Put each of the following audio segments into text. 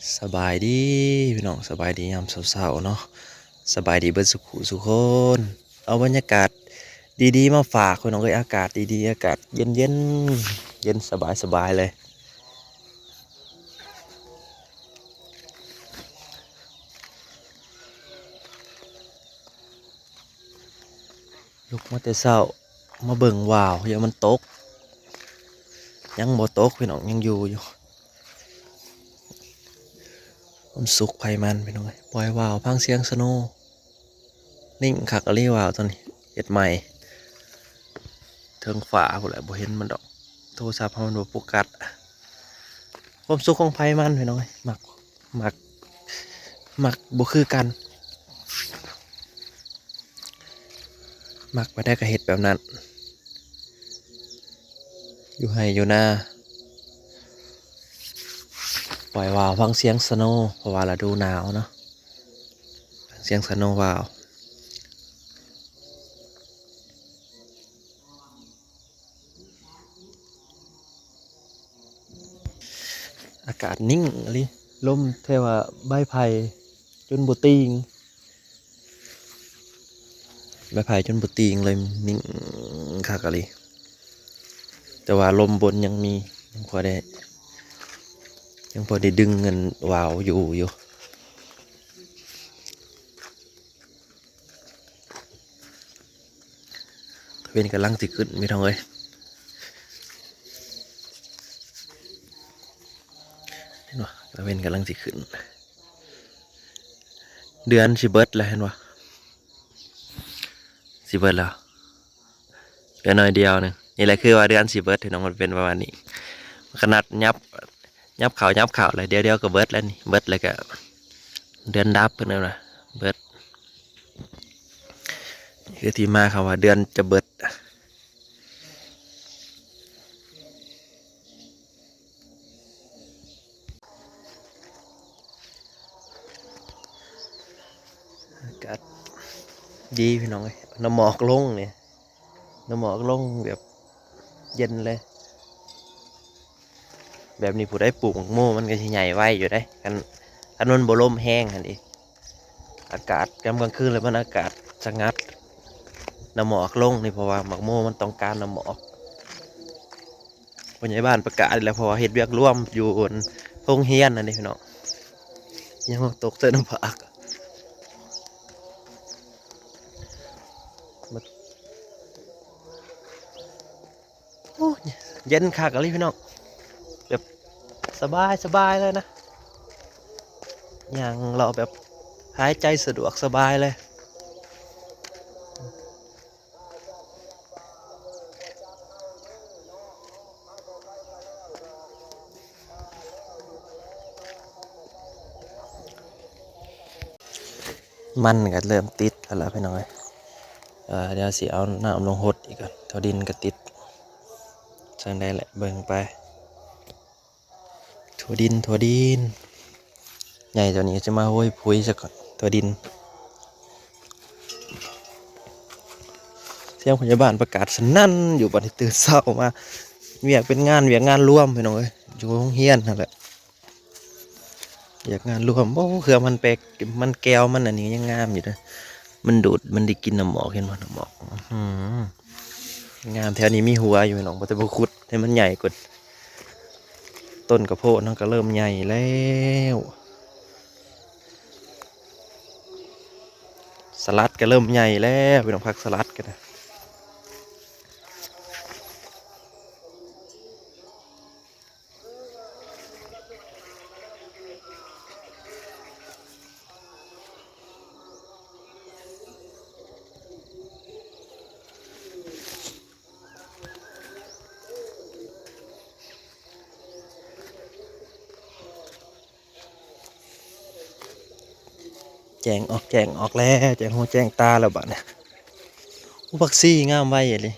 สบายดีพี่น้องสบายดียามเช้าๆเนาะสบายดีเบิดสุขสุขคนเอาบรรยากาศดีๆมาฝากพี่น้องเอ้ยอากาศดีๆอากาศเย็นเย็นสบายเลยลุกมาแต่เช้ามาเบิ่งว่าวอย่ามันตกยังบ่ตกพี่น้องยังอยู่มันสุกไผมันพี่น้องเอ้ยปล่อยว่าวพังเสียงสโนว์นิ่งคักอะลีว่าวตอนนี้เฮ็ดใหม่เทิงฝาพุ่นแหละบ่เห็นมันดอกโทรศัพท์เฮามันบ่โฟกัสความสุขของไผมันพี่น้องเอ้ยมักมักบ่คือกัน มักไปได้ก็เห็ดแบบนั้นอยู่ให้อยู่หน้าปล่อยวาวฟังเสียงสโนว์เพราะว่าฤดูหนาวเนาะฟังเสียงสโนว์วาวอากาศนิ่งอะไรลมเทว่าใบไผ่จนบุตีงใบไผ่จนบุตีงเลยนิ่งคักอะไรแต่ว่าลมบนยังมียังพอได้ยังพอได้ดึงเงินวาวอยู่เป็นกำลังสิขึ้นไม่ท้องเลยเห็นปะเป็นกำลังสิขึ้นเดือนสิเบิดแล้วเห็นปะสิเบิดแล้วเดือนน้อยเดียวหนึงนี่แหละคือว่าเดือนสิเบิดที่น้องมันเป็นประมาณนี้ขนาดยับข่าวเลยเดียวก็เบิดแล้วนี่เบิดเลยก็เดือนดับเพิ่นนะเบิดคือที่มาคำว่าเดือนจะเบิดอากาศดีพี่น้องเอ้ยน้ำหมอกลงเนี่ยน้ำหมอกลงแบบเย็นเลยแบบนี้ผู้ได้ปลูกหมกโม่มันก็สิใหญ่ไว้อยู่ได้กันถนนบ่ลมแห้งอันนี้อากาศกลางคืนเลยมันอากาศสงัดน้ำหมอกลงนี่เพราะว่าหมกโม่มันต้องการน้ำหมอกผู้ใหญ่บ้านประกาศแล้วเพราะว่าเฮ็ดเวียกร่วมอยู่บนโรงเรียนนั่นนี่พี่น้องยังมาตกเส้นน้ำผักโอ้ยเย็นคักอะไรพี่น้องแบบสบายเลยนะอย่างเราแบบหายใจสะดวกสบายเลยมันก็เริ่มติดแล้วพี่น้องเอ้ยเดี๋ยวสิเอาน้ำลงหดอีกก่อนเท่าดินก็ติดจังได้แหละเบิ่งไปถั่วดินใหญ่ตัวนี้จะมาโห้ยพุยซะก่อนถั่วดินเสียงพยาบาลประกาศสนั่นอยู่บัดนี้ตื่นเช้ามาเวียกงานร่วมพี่น้องเอ้ยอยู่โรงเรียนนั่นแหละเวียกงานร่วมโอ้เครือมันแปลกมันแก้วมันอันนี้ยังงามอยู่นะมันดูดมันได้กินน้ำหมอกเห็นบ่น้ำหมอกงามแถวนี้มีหัวอยู่พี่น้องบ่แต่บ่ขุดให้มันใหญ่กว่าต้นกระโพดนั่นก็เริ่มใหญ่แล้วสลัดก็เริ่มใหญ่แล้วพี่น้องพักสลัดกันนะแจงออกแล้วแจงหูแจงตาแล้วบัดเนี่ยอุบักซี่งามไว้เลย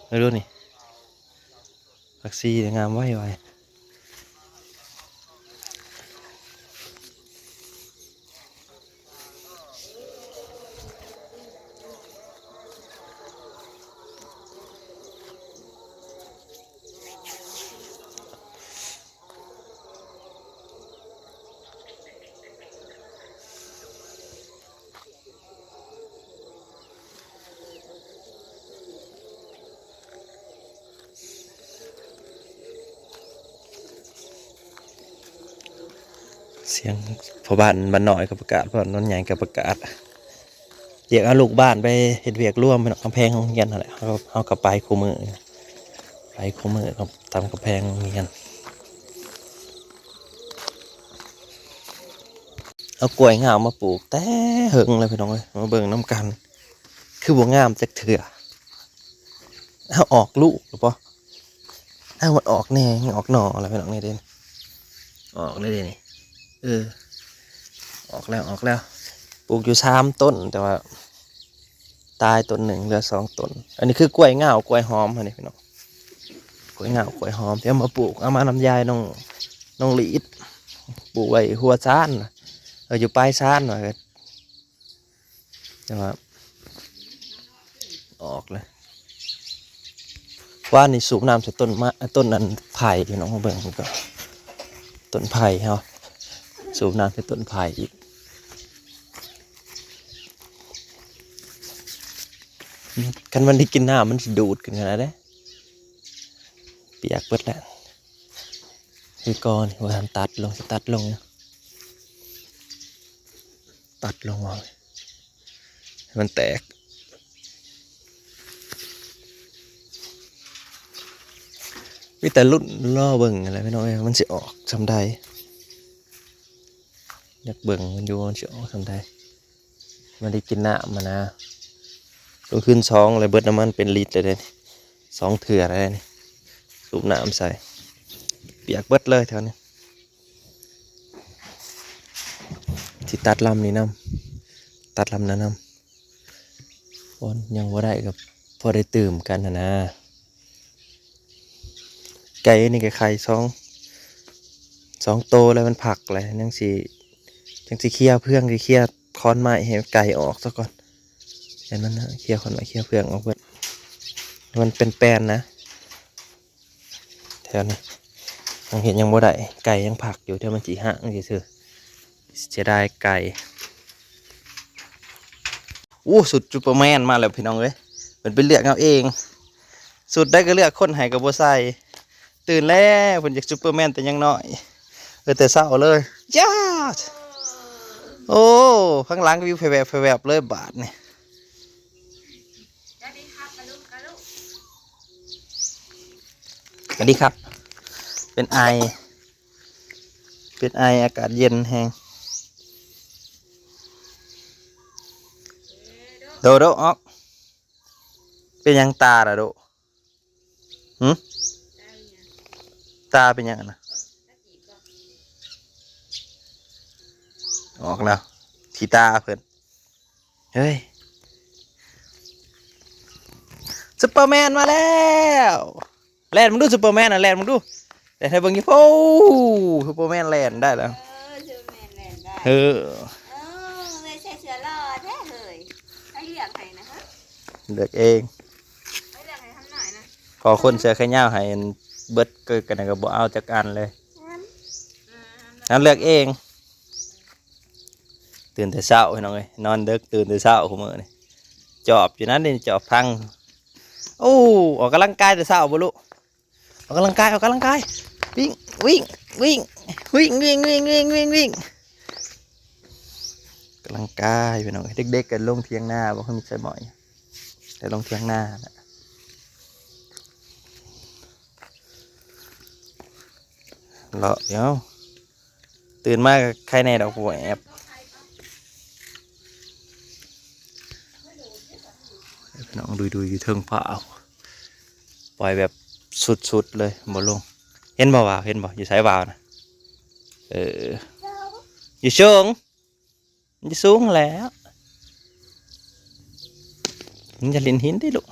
ไม่รู้นี่ผักซี่งามไว้ เสียงพอบ้านบ้านน้อยกับประกาศพอนนใหญ่กับประกาศเรียกเอาลูกบ้านไปเฮ็ดเวียกร่วมเป็นกำแพงโรงเรียนนั่นแหละเขากับไปคู่มือไปคู่มือกับทำกำแพงโรงเรียนเอากล้วยงามมาปลูกแต่เหิงเลยพี่น้องเลยมาเบิ่งน้ำกันคือบ่งามจักเถื่อเอาออกลูกหรือเปล่าเอามันออกแน่ออกหน่ออะไรพี่น้องนี่เด่นออกเลยเด่นออกแล้วปลูกอยู่3 ต้นแต่ว่าตายต้นหนึ่งเหลือ2 ต้นอันนี้คือกล้วยเงากล้วยหอมอันนี้พี่น้องกล้วยเงากล้วยหอมที่เอามาปลูกเอามานำยายน้องหลีดปลูกไว้หัวซ่านอยู่ปลายซ่านหน่อยแต่ว่าออกเลยว่านี่สูบน้ำจากต้นนั้นไผ่พี่น้องมาเบิ่งก็ต้นไผ่เหรอสูบน้ำจากต้นไผ่อีกกันมันที่กินน้ำมันดูดกันขนาดนี้เปียกเบิดแล้วคือก้อนว่าตัดลงตัดลงมาให้มันแตกวิแต่รุ่นล่อเบิ่งอะไรไม่น้อยมันจะออกทำได้อยากเบิ่งมันอยู่มันจะออกทำได้มันได้กินน้ำมานะลงขึ้น2เลยเบิดน้ำมันเป็นลิตรเลย2 เถื่ออะไรนี่สูบน้ำใส่เปียกเบิดเลยแถวนี้ที่ตัดลำนี้น้ำตัดลำนั้นน้ำพอยังว่าได้กับพอได้ตื่มกันนะไก่นี่กับไข่2 โตแล้วมันผักอะไรจังสิเคี่ยวเพื่องเคี่ยวค้อนไม้ให้ไก่ออกซะก่อนเห็นมันนะเคี่ยวค้อนไม้เคี่ยวเพื่องออกเบิดมันเป็นแป้นนะแถวนี้ยังเห็นยังบ่ได้ไก่ยังผักอยู่เท่ามันจีห่างเฉยๆจะได้ไก่สุดซูเปอร์แมนมาแล้วพี่น้องเอ้ยมันเป็นเลือกเอาเองสุดได้ก็เลือกคนให้กับบัวไซตื่นแล้วผมอยากซูเปอร์แมนแต่ยังน้อยแต่เศร้าเลยย่าโอ้ข้างหลังก็วิวแวบเลยบาทเนี่ยสวัสดีครับเป็นไออากาศเย็นแห้งโดออกเป็นยังตาล่ะโดตาเป็นยังนะออกแล้วที่ตาเพื่อนเฮ้ยซูเปอร์แมนมาแล้วแลนด์มึงดูซูเปอร์แมนแลนด์มึงดูแต่ให้เบิ่งยี่โป้ซูเปอร์แมนแลนด์ได้แล้วไม่ใช่เสือรอดแท้เลยให้เลือกให้นะคะเลือกเองให้เลือกให้ทำหน่อยนะพอคนเสือขย้าวให้เบิดเกิดกันก็บ่เอาจากอันเลยนั่นเลือกเองตื่นแต่เช้าให้น้องเลยนอนดึกตื่นแต่เช้าของมือนี่จอบอยู่นั้นนี่จอบพังออกกำลังกายแต่เช้าบ่ลูกออกกำลังกายวิ่งกำลังกายพี่น้องเด็กๆกันลงเทียงหน้าบ่ค่อยมีใส่หมอยแต่ลงเทียงหน้าเลาะเดี๋ยวตื่นมากใครในดอกบัวแอบพี่น้องดูอยู่เทิงผ้าปล่อยแบบสุดเลยบ่ลงเห็นบ่วาวเห็นบ่อยู่สายวาวนะอยู่สูงอยู่สูงแล้วมันจะลินหินได้ลูก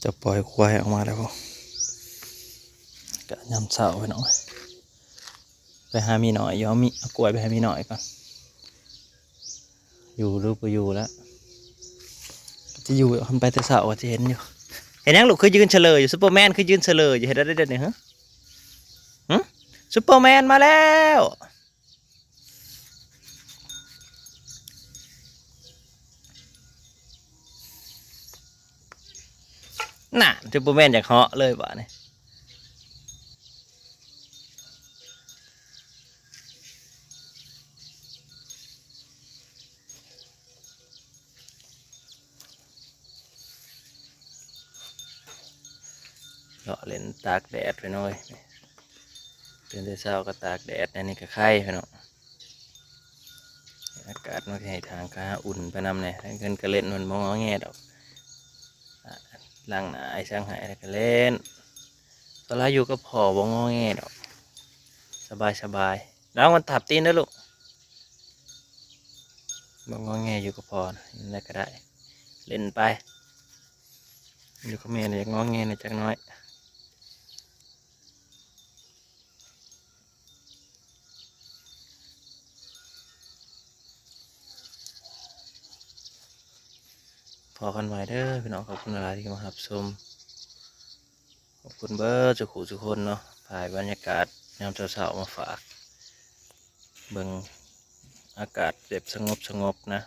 จะปล่อยควายออกมาแล้วก็ยำเสาไปหน่อยไปหามีหน่อยเอากล้วยไปหามีหน่อยก่อนอยู่หรือไปอยู่แล้วจะอยู่ทำไปแต่เสาจะเห็นอยู่เห็นยังลูกคือยืนเฉลยอยู่ซูเปอร์แมนคือยืนเฉลยอยู่เห็นได้เด็ดเนี่ยฮะ ซูเปอร์แมนมาแล้วน่ะซูเปอร์แมนอยากเหาะเลยบ่เนี่ยเลาะเล่นตากแดดไปหน่อยตื่นแต่เช้าก็ตากแดดอันนี้ก็ไข่ไปเนาะอากาศมันก็ให้ทางค้าอุ่นไปนำเนี่ยเงินก็เล่นมันมองแง่ดอกอ่ะล้างหน้าไอ้ช่างหายแล้วก็เล่นตอนแรกอยู่ก็พอบ่งอแง่ดอกสบายสบายแล้วมันถับตีนนะลูกบ่งอแง่อยู่ก็พอนะนั่นแหละก็ได้เล่นไปอยู่กับแม่เลยงอแง่หน่อยจักหน้อยพอกันไว้เด้อพี่น้องขอบคุณอะไรที่มารับชมขอบคุณเบิร์ดจุกหูทุกคนเนาะถ่ายบรรยากาศยามเช้าๆมาฝากเบิ่งอากาศแบบสงบนะ